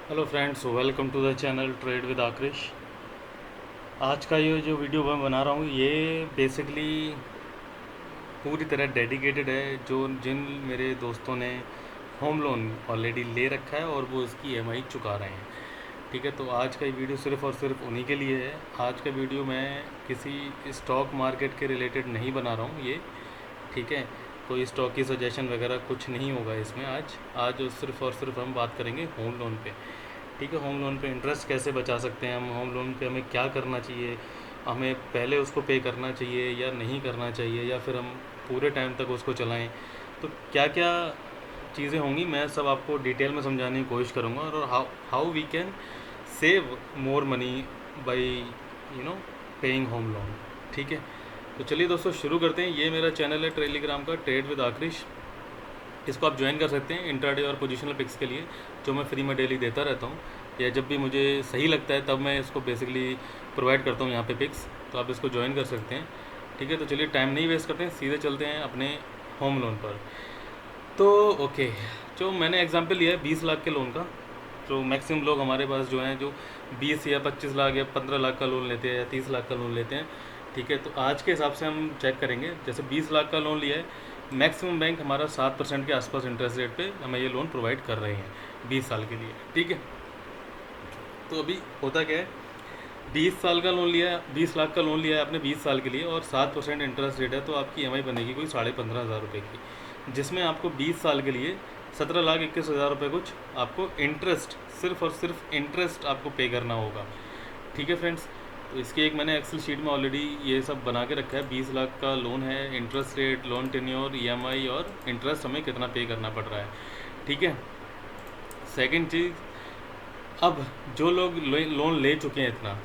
Hello friends, welcome to the channel trade with Aakrish. आज का ये जो वीडियो मैं बना रहा हूँ ये बेसिकली पूरी तरह डेडिकेटेड है जो जिन मेरे दोस्तों ने होम लोन ऑलरेडी ले रखा है और वो इसकी ईएमआई चुका रहे हैं। ठीक है, तो आज का ये वीडियो सिर्फ़ और सिर्फ उन्हीं के लिए है। आज का वीडियो मैं किसी स्टॉक मार्केट के रिलेटेड नहीं बना रहा हूँ ये। ठीक है, कोई स्टॉक की सजेशन वगैरह कुछ नहीं होगा इसमें। आज आज सिर्फ़ और सिर्फ हम बात करेंगे होम लोन पे। ठीक है, होम लोन पे इंटरेस्ट कैसे बचा सकते हैं हम, होम लोन पे हमें क्या करना चाहिए, हमें पहले उसको पे करना चाहिए या नहीं करना चाहिए, या फिर हम पूरे टाइम तक उसको चलाएं। तो क्या क्या चीज़ें होंगी मैं सब आपको डिटेल में समझाने की कोशिश करूँगा, और how how we can save more money by paying home loan. ठीक है, तो चलिए दोस्तों शुरू करते हैं। ये मेरा चैनल है टेलीग्राम का, ट्रेड विद आकृष। इसको आप ज्वाइन कर सकते हैं इंट्राडे और पोजिशनल पिक्स के लिए, जो मैं फ्री में डेली देता रहता हूँ, या जब भी मुझे सही लगता है तब मैं इसको बेसिकली प्रोवाइड करता हूँ यहाँ पे पिक्स। तो आप इसको ज्वाइन कर सकते हैं। ठीक है, तो चलिए टाइम नहीं वेस्ट करते हैं, सीधे चलते हैं अपने होम लोन पर। तो ओके, जो मैंने एग्जांपल लिया है 20 लाख के लोन का। तो मैक्सिमम लोग हमारे पास जो हैं जो 20 या 25 लाख या 15 लाख का लोन लेते हैं या 30 लाख का लोन लेते हैं। ठीक है, तो आज के हिसाब से हम चेक करेंगे। जैसे 20 लाख का लोन लिया है, मैक्सिमम बैंक हमारा 7% के आसपास इंटरेस्ट रेट पे हमें ये लोन प्रोवाइड कर रहे हैं 20 साल के लिए। ठीक है, तो अभी होता क्या है, 20 साल का लोन लिया है, 20 लाख का लोन लिया है आपने 20 साल के लिए, और 7% इंटरेस्ट रेट है, तो आपकी ईएमआई बनेगी कोई 15,500 रुपये की, जिसमें आपको 20 साल के लिए 17,21,000 रुपये कुछ आपको इंटरेस्ट, सिर्फ और सिर्फ इंटरेस्ट आपको पे करना होगा। ठीक है फ्रेंड्स, तो इसकी एक मैंने एक्सेल शीट में ऑलरेडी ये सब बना के रखा है। 20 लाख का लोन है, interest rate, loan tenure, EMI और इंटरेस्ट हमें कितना पे करना पड़ रहा है। ठीक है, सेकंड चीज़, अब जो लोग लोन ले चुके हैं इतना,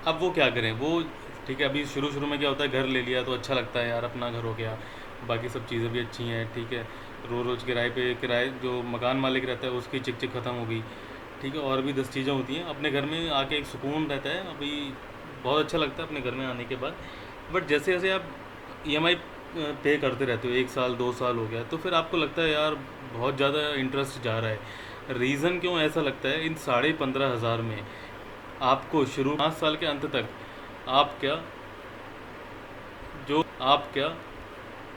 अब वो क्या करें वो। ठीक है, अभी शुरू शुरू में क्या होता है, घर ले लिया तो अच्छा लगता है यार, अपना घर हो गया, बाकी सब चीज़ें भी अच्छी हैं। ठीक है, रोज़ किराए पे, किराए जो मकान मालिक रहता है उसकी चिक चिक ख़त्म हो गई। ठीक है, और भी 10 चीज़ें होती हैं। अपने घर में आके एक सुकून रहता है, अभी बहुत अच्छा लगता है अपने घर में आने के बाद। बट जैसे जैसे आप ईएमआई पे करते रहते हो, 1 साल 2 साल हो गया, तो फिर आपको लगता है यार बहुत ज़्यादा इंटरेस्ट जा रहा है। रीज़न क्यों ऐसा लगता है, इन 15,500 में आपको शुरू 5 साल के अंत तक आप क्या आप क्या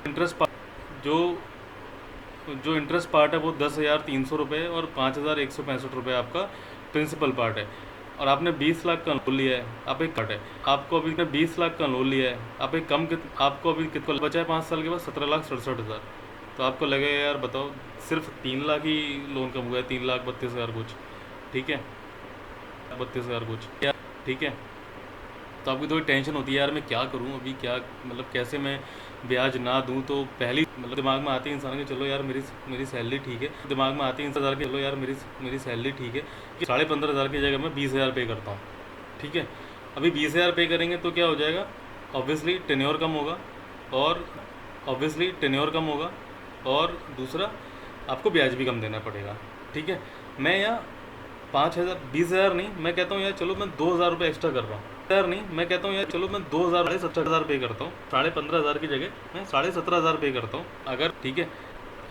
इंटरेस्ट जो जो इंटरेस्ट पार्ट है वो 10,300 रुपये और 5,165 रुपये आपका प्रिंसिपल पार्ट है। और आपने 20 लाख का लोन लिया है, आप एक कट है, आपको अभी 20 लाख का लोन लिया है, आप एक आपको अभी कितना बचा है 5 साल के बाद, 17,67,000। तो आपको लगेगा यार बताओ, सिर्फ 3 लाख ही लोन कम हुआ है, 3,32,000 कुछ। ठीक है, 32,000 कुछ या। ठीक है, तो आपकी थोड़ी टेंशन होती है यार मैं क्या करूं, अभी क्या मतलब कैसे मैं ब्याज ना दूं। तो पहली मतलब दिमाग में आती है इंसान के, चलो यार मेरी मेरी सैलरी ठीक है, दिमाग में आती है 30,000 की, चलो यार मेरी मेरी सैलरी ठीक है कि 15,500 की जगह मैं 20,000 पे करता हूँ। ठीक है, अभी 20,000 पे करेंगे तो क्या हो जाएगा, ऑब्वियसली टेन्योर कम होगा, और ऑब्वियसली टेन्योर कम होगा, और दूसरा आपको ब्याज भी कम देना पड़ेगा। ठीक है, मैं यहाँ 5,000 20,000 नहीं, मैं कहता हूँ यार चलो मैं 2,000 रुपये एक्स्ट्रा कर रहा हूँ। यार नहीं, मैं कहता हूँ यार चलो मैं 2,000 17,000 पे करता हूँ, 15,500 की जगह मैं 17,500 पे करता हूँ अगर। ठीक है,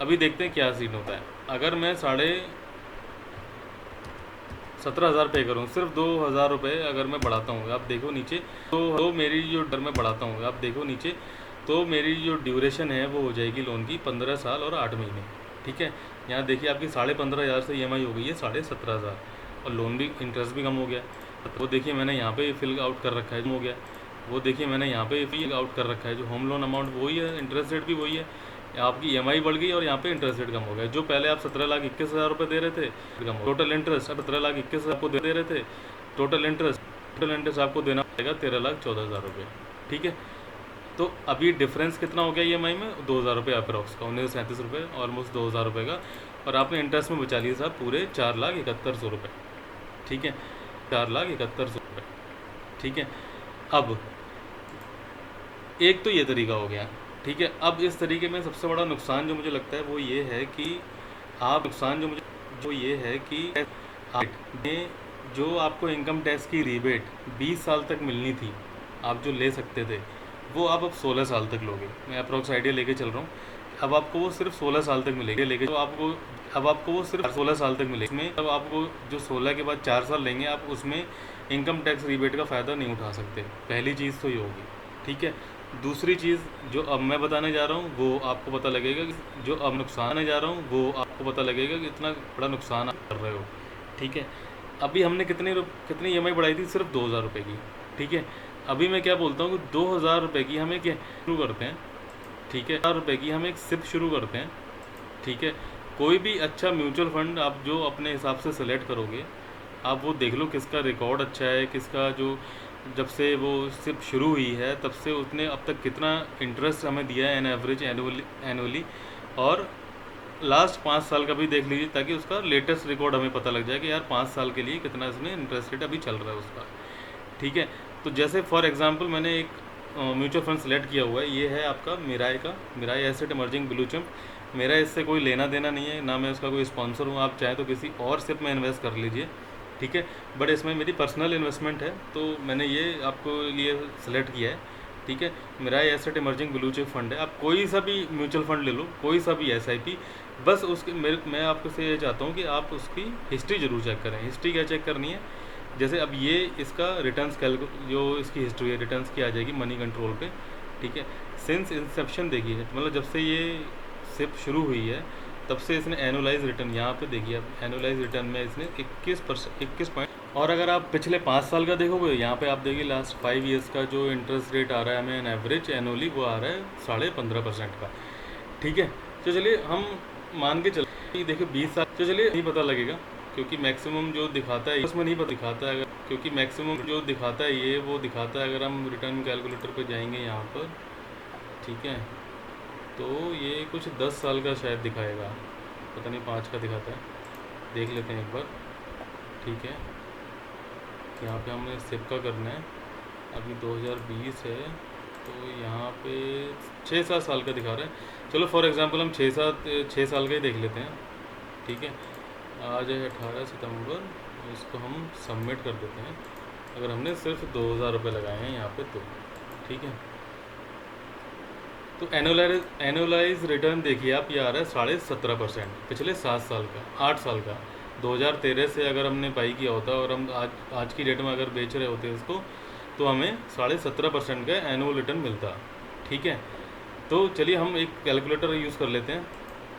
अभी देखते हैं क्या सीन होता है। अगर मैं 17,500 पे करूँ, सिर्फ 2,000 रुपये अगर मैं बढ़ाता हूँ, आप देखो नीचे, तो मेरी जो डर में बढ़ाता हूँ, आप देखो नीचे, तो मेरी जो ड्यूरेशन है वो हो जाएगी लोन की 15 साल और 8 महीने। ठीक है, यहाँ देखिए आपकी 15,500 से ईएमआई हो गई है 17,500, और लोन भी इंटरेस्ट भी कम हो गया। वो देखिए मैंने यहाँ पे फिल आउट कर रखा है, हो गया। वो देखिए मैंने यहाँ पे फिल आउट कर रखा है, जो होम लोन अमाउंट वही है, इंटरेस्ट रेट भी वही है, आपकी ईएमआई बढ़ गई और यहाँ पे इंटरेस्ट रेट कम हो गया। जो पहले आप 17,21,000 रुपये दे रहे थे, कम टोटल इंटरेस्ट 17,21,000 आपको दे रहे थे, टोटल इंटरेस्ट आपको देना पड़ेगा 13,14,000 रुपये। ठीक है, तो अभी डिफरेंस कितना हो गया ईएमआई में, 2,000 रुपये अप्रॉक्स का, 1937 रुपये, ऑलमोस्ट 2,000 रुपये का। और आपने इंटरेस्ट में बचा लिया साहब पूरे 4,71,000 रुपये। ठीक है, 4,71,000 रुपये। ठीक है, अब एक तो ये तरीका हो गया। ठीक है, अब इस तरीके में सबसे बड़ा नुकसान जो मुझे लगता है वो ये है कि आप नुकसान जो ये है कि जो आपको इनकम टैक्स की रिबेट 20 साल तक मिलनी थी, आप जो ले सकते थे, वो आप अब 16 साल तक लोगे। मैं अप्रॉक्स आइडिया लेके चल रहा हूँ, अब आपको वो सिर्फ 16 साल तक मिलेगी लेके, तो आपको अब आपको वो सिर्फ 16 साल तक मिलेगी। इसमें अब आपको जो 16 के बाद 4 साल लेंगे आप, उसमें इनकम टैक्स रिबेट का फ़ायदा नहीं उठा सकते। पहली चीज़ तो ये होगी, ठीक है। दूसरी चीज़ जो अब मैं बताने जा रहा हूँ वो आपको पता लगेगा कि जो अब नुकसान जा रहा हूँ वो आपको पता लगेगा कि इतना बड़ा नुकसान आप कर रहे हो, ठीक है। अभी हमने कितनी EMI बढ़ाई थी, सिर्फ 2,000 रुपये की, ठीक है। अभी मैं क्या बोलता हूँ कि 2,000 रुपये की हमें क्या शुरू करते हैं, ठीक है। 1,000 रुपये की हम एक सिप शुरू करते हैं, ठीक है। कोई भी अच्छा म्यूचुअल फंड आप जो अपने हिसाब से सेलेक्ट करोगे, आप वो देख लो किसका रिकॉर्ड अच्छा है, किसका जो जब से वो सिप शुरू हुई है तब से उसने अब तक कितना इंटरेस्ट हमें दिया है एन एवरेज एनुअली, और लास्ट 5 साल का भी देख लीजिए ताकि उसका लेटेस्ट रिकॉर्ड हमें पता लग जाए कि यार 5 साल के लिए कितना इसमें इंटरेस्ट रेट अभी चल रहा है उसका, ठीक है। तो जैसे फॉर एग्जांपल मैंने एक म्यूचुअल फंड सेलेक्ट किया हुआ है, ये है आपका Mirae asset emerging blue chip. मेरा इससे कोई लेना देना नहीं है, ना मैं उसका कोई स्पॉन्सर हूँ। आप चाहे तो किसी और सिप में इन्वेस्ट कर लीजिए, ठीक है। बट इसमें मेरी पर्सनल इन्वेस्टमेंट है तो मैंने ये आपको लिए सेलेक्ट किया है, ठीक है। Mirae asset emerging blue chip fund है। आप कोई सा भी म्यूचुअल फंड ले लो, कोई सा भी SIP, बस उसके मैं आपको से ये चाहता हूँ कि आप उसकी हिस्ट्री ज़रूर चेक करें। हिस्ट्री क्या चेक करनी है, जैसे अब ये इसका रिटर्न्स जो इसकी हिस्ट्री है रिटर्न्स की आ जाएगी मनी कंट्रोल पे, ठीक है। सिंस इंसेप्शन देखिए, मतलब जब से ये सिप शुरू हुई है तब से इसने एनुअलाइज रिटर्न यहाँ पे देखिए, अब एनुअलाइज रिटर्न में इसने 21 पॉइंट, और अगर आप पिछले 5 साल का देखोगे यहाँ पे आप देखिए लास्ट 5 ईयर्स का जो इंटरेस्ट रेट आ रहा है हमें एन एवरेज एनुअली, वो आ रहा है 15.5% का, ठीक है। तो चलिए हम मान के चलिए, देखिए 20 साल, तो चलिए नहीं पता लगेगा क्योंकि मैक्सिमम जो दिखाता है उसमें नहीं पता दिखाता है, क्योंकि मैक्सिमम जो दिखाता है ये वो दिखाता है, अगर हम रिटर्न कैलकुलेटर पर जाएंगे यहाँ पर, ठीक है, तो ये कुछ 10 साल का शायद दिखाएगा, पता नहीं 5 का दिखाता है, देख लेते हैं एक बार, ठीक है। यहाँ पे हमने सिप का करना है, अभी 2020 है तो यहाँ पे 6-7 साल का दिखा रहा है। चलो फॉर एग्जांपल हम 6 साल का ही देख लेते हैं, ठीक है। आज है 18 सितंबर, इसको हम सबमिट कर देते हैं। अगर हमने सिर्फ 2,000 रुपये लगाए हैं यहाँ पे तो, ठीक है। तो एनुअलाइज रिटर्न देखिए आप, ये आ रहा है 17.5% पिछले 7 साल का, 8 साल का। 2013 से अगर हमने बाई किया होता और हम आज की डेट में अगर बेच रहे होते इसको, तो हमें 17.5% का एनुअल रिटर्न मिलता, ठीक है। तो चलिए हम एक कैलकुलेटर यूज़ कर लेते हैं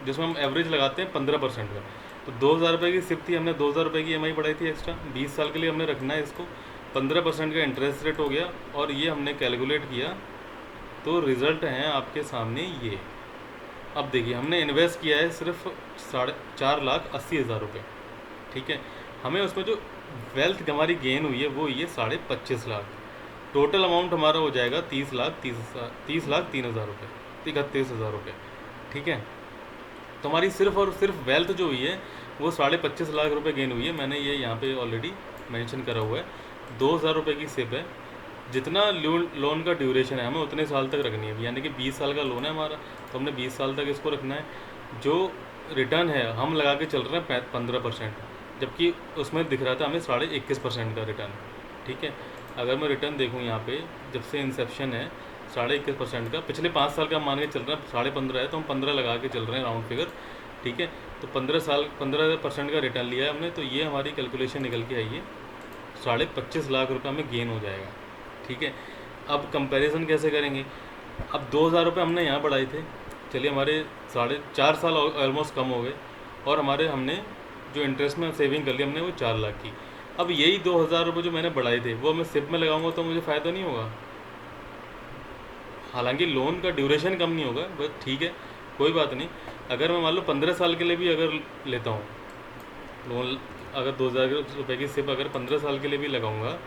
जिसमें हम एवरेज लगाते हैं 15% का। तो 2,000 रुपये की सिप थी, हमने 2,000 रुपये की EMI बढ़ाई थी एक्स्ट्रा, 20 साल के लिए हमने रखना है इसको, 15% का इंटरेस्ट रेट हो गया, और ये हमने कैलकुलेट किया तो रिज़ल्ट हैं आपके सामने ये। अब देखिए हमने इन्वेस्ट किया है सिर्फ 4,80,000 रुपये, ठीक है। हमें उसमें जो वेल्थ हमारी गेन हुई है वो ये 25.5 लाख, टोटल अमाउंट हमारा हो जाएगा 30,03,000 रुपये, 31,000 रुपये, ठीक है। तो हमारी सिर्फ और सिर्फ वेल्थ जो हुई है वो 25.5 लाख रुपये गेन हुई है। मैंने ये यहाँ पे ऑलरेडी मेंशन करा हुआ है। 2,000 रुपये की सिप है, जितना लोन का ड्यूरेशन है हमें उतने साल तक रखनी है, यानी कि 20 साल का लोन है हमारा, तो हमने 20 साल तक इसको रखना है। जो रिटर्न है हम लगा के चल रहे हैं 15%, जबकि उसमें दिख रहा था हमें 21.5% का रिटर्न, ठीक है। अगर मैं रिटर्न देखूँ यहाँ पे, जब से इंसेप्शन है 21.5% का, पिछले 5 साल का हम मान के चल रहे हैं 15.5 है, तो हम 15 लगा के चल रहे हैं राउंड फिगर, ठीक है। तो 15% का रिटर्न लिया है हमने, तो ये हमारी कैलकुलेशन निकल के आई है 25.5 लाख रुपये हमें गेन हो जाएगा, ठीक है। अब कंपैरिजन कैसे करेंगे, अब 2,000 रुपये हमने यहाँ बढ़ाए थे, चलिए हमारे 4.5 साल ऑलमोस्ट कम हो गए, और हमने जो इंटरेस्ट में सेविंग कर ली हमने वो 4 लाख की। अब यही 2,000 रुपये जो मैंने बढ़ाए थे वो मैं सिप में लगाऊंगा तो मुझे फ़ायदा नहीं होगा। हालांकि लोन का ड्यूरेशन कम नहीं होगा, बस ठीक है, कोई बात नहीं। अगर मैं मान लो 15 साल के लिए भी अगर लेता हूँ लोन, अगर 2,000 रुपये की सिप अगर 15 साल के लिए भी लगाऊंगा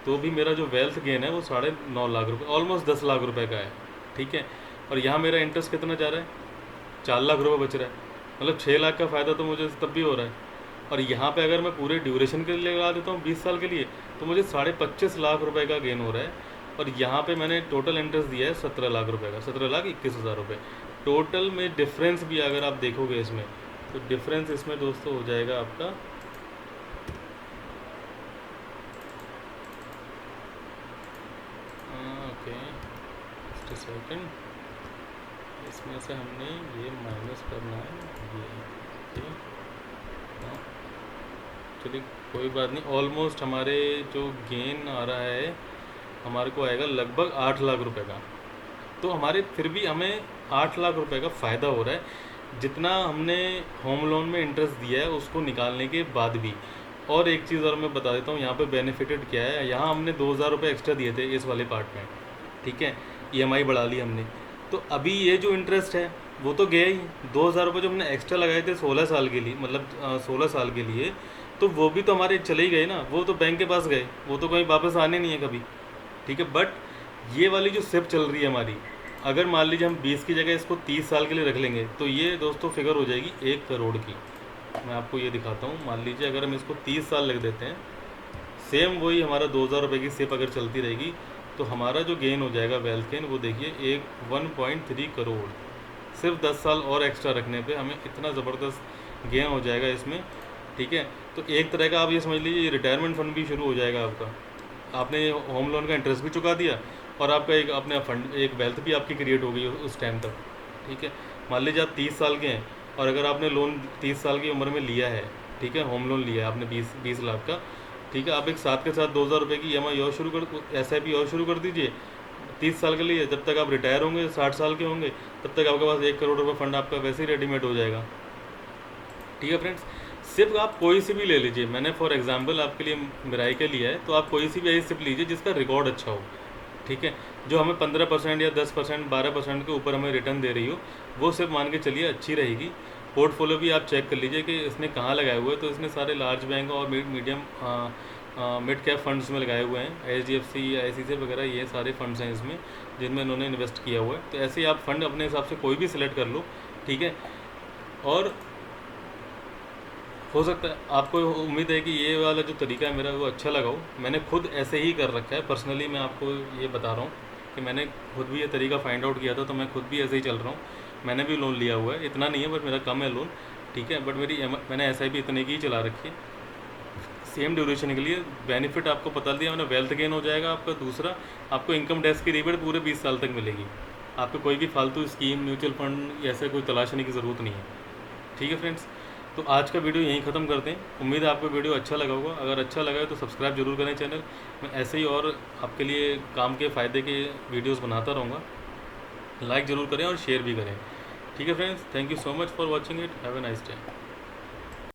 तो भी मेरा जो वेल्थ गेन है वो 9.5 लाख रुपये, ऑलमोस्ट 10 लाख रुपए का है, ठीक है। और यहाँ मेरा इंटरेस्ट कितना जा रहा है, 4 लाख रुपये बच रहा है, मतलब 6 लाख का फ़ायदा तो मुझे तब भी हो रहा है। और यहाँ पे अगर मैं पूरे ड्यूरेशन के लिए लगा देता हूँ 20 साल के लिए, तो मुझे 25.5 लाख रुपए का गेन हो रहा है। और यहाँ पे मैंने टोटल इंटरेस्ट दिया है 17 लाख रुपए का, 17,21,000 रुपये टोटल में। डिफरेंस भी अगर आप देखोगे इसमें, तो डिफरेंस इसमें दोस्तों हो जाएगा आपका ओके, जस्ट अ सेकंड, इसमें से हमने ये माइनस करना है, ये हाँ, चलिए कोई बात नहीं। ऑलमोस्ट हमारे जो गेन आ रहा है हमारे को आएगा लगभग 8 लाख रुपए का। तो हमारे फिर भी हमें 8 लाख रुपए का फ़ायदा हो रहा है, जितना हमने होम लोन में इंटरेस्ट दिया है उसको निकालने के बाद भी। और एक चीज़ और मैं बता देता हूँ यहाँ पे बेनिफिटेड क्या है। यहाँ हमने 2,000 रुपये एक्स्ट्रा दिए थे इस वाले पार्ट में, ठीक है, ईएमआई बढ़ा ली हमने। तो अभी ये जो इंटरेस्ट है वो तो गया ही। 2,000 रुपये जो हमने एक्स्ट्रा लगाए थे 16 साल के लिए, मतलब 16 साल के लिए, तो वो भी तो हमारे चले ही गए ना, वो तो बैंक के पास गए, वो तो कहीं वापस आने नहीं है कभी, ठीक है। बट ये वाली जो सिप चल रही है हमारी, अगर मान लीजिए हम 20 की जगह इसको 30 साल के लिए रख लेंगे तो ये दोस्तों फिगर हो जाएगी 1 करोड़ की। मैं आपको ये दिखाता हूँ। मान लीजिए अगर हम इसको 30 साल लिख देते हैं, सेम वही हमारा 2,000 रुपये की सिप अगर चलती रहेगी, तो हमारा जो गेन हो जाएगा वेल्थ गेन, वो देखिए 1.3 करोड़। सिर्फ 10 साल और एक्स्ट्रा रखने पे हमें इतना ज़बरदस्त गेन हो जाएगा इसमें, ठीक है। तो एक तरह का आप ये समझ लीजिए रिटायरमेंट फंड भी शुरू हो जाएगा आपका। आपने होम लोन का इंटरेस्ट भी चुका दिया और आपका एक अपने फंड, एक वेल्थ भी आपकी क्रिएट हो गई उस टाइम तक, ठीक है। मान लीजिए आप 30 साल के हैं और अगर आपने लोन 30 साल की उम्र में लिया है, ठीक है, होम लोन लिया है आपने 20 लाख का, ठीक है, आप एक साथ के साथ 2,000 रुपये की ईएमआई और शुरू कर, SIP और शुरू कर दीजिए 30 साल के लिए। जब तक आप रिटायर होंगे 60 साल के होंगे, तब तक आपके पास 1 करोड़ रुपये फंड आपका वैसे ही रेडीमेड हो जाएगा, ठीक है फ्रेंड्स। सिर्फ आप कोई सी भी ले लीजिए, मैंने फॉर एग्जांपल आपके लिए मिराई के लिया है, तो आप कोई सी भी ऐसी सिप लीजिए जिसका रिकॉर्ड अच्छा हो, ठीक है, जो हमें 15% या 10% 12% के ऊपर हमें रिटर्न दे रही हो, वो सिर्फ मान के चलिए अच्छी रहेगी। पोर्टफोलियो भी आप चेक कर लीजिए कि इसने कहाँ लगाए हुए हैं। तो इसने सारे लार्ज बैंक और मीडियम मिड कैप फंड्स में लगाए हुए हैं, HDFC, ICICI वगैरह, ये सारे फंड्स हैं इसमें जिनमें इन्होंने इन्वेस्ट किया हुआ है। तो ऐसे ही आप फंड अपने हिसाब से कोई भी सिलेक्ट कर लो, ठीक है। और हो सकता है आपको उम्मीद है कि ये वाला जो तरीका है मेरा वो अच्छा लगा हो। मैंने खुद ऐसे ही कर रखा है पर्सनली, मैं आपको ये बता रहा हूँ कि मैंने खुद भी ये तरीका फाइंड आउट किया था, तो मैं खुद भी ऐसे ही चल रहा हूँ। मैंने भी लोन लिया हुआ है, इतना नहीं है बट मेरा कम है लोन, ठीक है। बट मैंने SIP इतने की ही चला रखी है सेम ड्यूरेशन के लिए। बेनिफिट आपको बता दिया मैंने, वेल्थ गेन हो जाएगा आपका। दूसरा, आपको इनकम टैक्स की रिबेट पूरे 20 साल तक मिलेगी। आपको कोई भी फालतू स्कीम, म्यूचुअल फंड ऐसे कोई तलाशने की ज़रूरत नहीं है, ठीक है फ्रेंड्स। तो आज का वीडियो यहीं ख़त्म करते हैं। उम्मीद है आपको वीडियो अच्छा लगा होगा। अगर अच्छा लगा है तो सब्सक्राइब जरूर करें चैनल। मैं ऐसे ही और आपके लिए काम के फ़ायदे के वीडियोस बनाता रहूँगा। लाइक ज़रूर करें और शेयर भी करें, ठीक है friends. Thank you so much for watching it. Have a nice day.